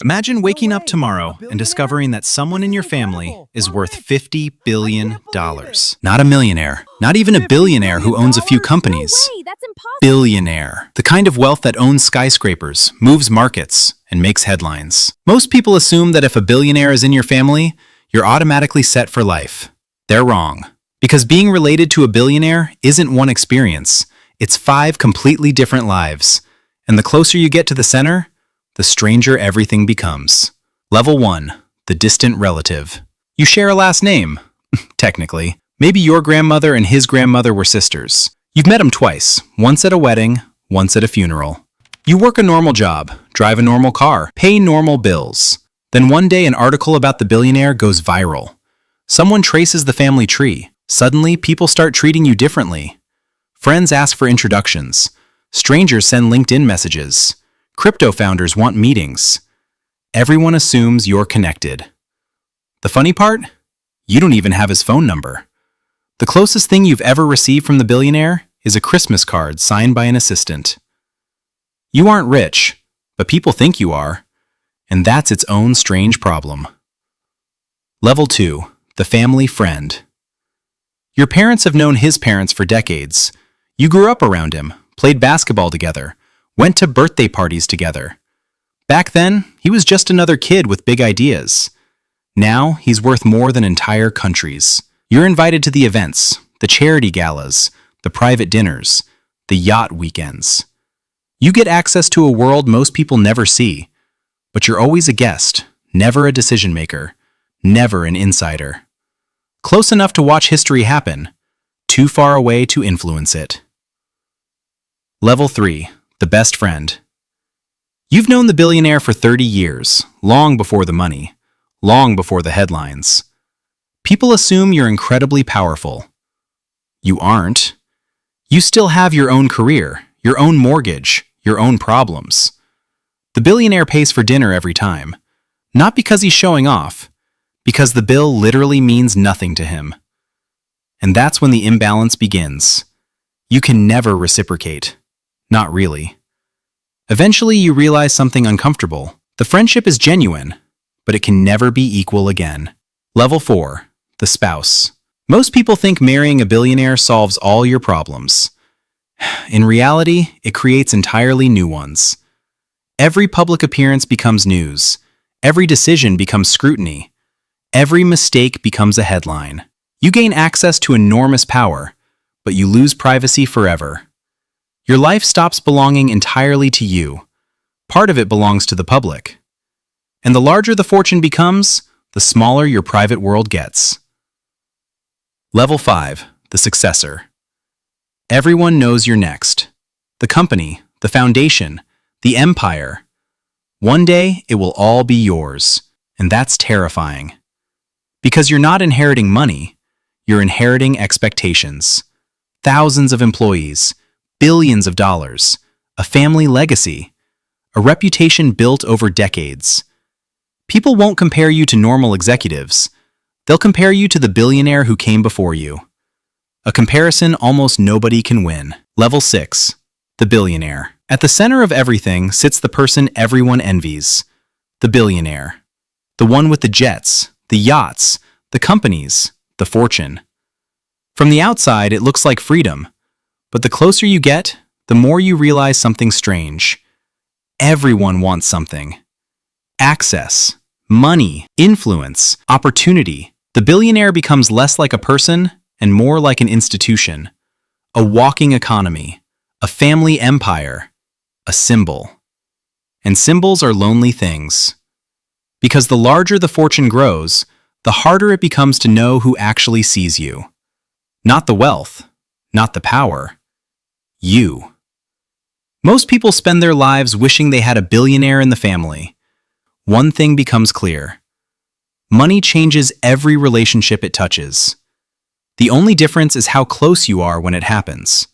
Imagine waking up tomorrow and discovering that someone in your family is worth $50 billion. Not a millionaire, not even a billionaire who owns a few companies. That's impossible. Billionaire. The kind of wealth that owns skyscrapers, moves markets, and makes headlines. Most people assume that if a billionaire is in your family, you're automatically set for life. They're wrong. Because being related to a billionaire isn't one experience. It's 5 completely different lives. And the closer you get to the center, the stranger everything becomes. Level 1. The distant relative. You share a last name. Technically. Maybe your grandmother and his grandmother were sisters. You've met him twice, once at a wedding, once at a funeral. You work a normal job, drive a normal car, pay normal bills. Then one day an article about the billionaire goes viral. Someone traces the family tree. Suddenly, people start treating you differently. Friends ask for introductions. Strangers send LinkedIn messages. Crypto founders want meetings. Everyone assumes you're connected. The funny part? You don't even have his phone number. The closest thing you've ever received from the billionaire is a Christmas card signed by an assistant. You aren't rich, but people think you are, and that's its own strange problem. Level 2. The family friend. Your parents have known his parents for decades. You grew up around him, played basketball together, went to birthday parties together. Back then, he was just another kid with big ideas. Now, he's worth more than entire countries. You're invited to the events, the charity galas, the private dinners, the yacht weekends. You get access to a world most people never see, but you're always a guest, never a decision maker, never an insider. Close enough to watch history happen, too far away to influence it. Level 3. The best friend. You've known the billionaire for 30 years, long before the money, long before the headlines. People assume you're incredibly powerful. You aren't. You still have your own career, your own mortgage, your own problems. The billionaire pays for dinner every time, not because he's showing off, because the bill literally means nothing to him. And that's when the imbalance begins. You can never reciprocate. Not really. Eventually, you realize something uncomfortable. The friendship is genuine, but it can never be equal again. Level 4. The spouse. Most people think marrying a billionaire solves all your problems. In reality, it creates entirely new ones. Every public appearance becomes news. Every decision becomes scrutiny. Every mistake becomes a headline. You gain access to enormous power, but you lose privacy forever. Your life stops belonging entirely to you. Part of it belongs to the public. And the larger the fortune becomes, the smaller your private world gets. Level 5. The successor. Everyone knows you're next. The company, the foundation, the empire. One day, it will all be yours, and that's terrifying. Because you're not inheriting money, you're inheriting expectations. Thousands of employees, billions of dollars, a family legacy, a reputation built over decades. People won't compare you to normal executives. They'll compare you to the billionaire who came before you. A comparison almost nobody can win. Level 6. The billionaire. At the center of everything sits the person everyone envies. The billionaire. The one with the jets, the yachts, the companies, the fortune. From the outside, it looks like freedom. But the closer you get, the more you realize something strange. Everyone wants something. Access, money, influence, opportunity. The billionaire becomes less like a person and more like an institution. A walking economy, a family empire, a symbol. And symbols are lonely things. Because the larger the fortune grows, the harder it becomes to know who actually sees you. Not the wealth, not the power. You. Most people spend their lives wishing they had a billionaire in the family. One thing becomes clear. Money changes every relationship it touches. The only difference is how close you are when it happens.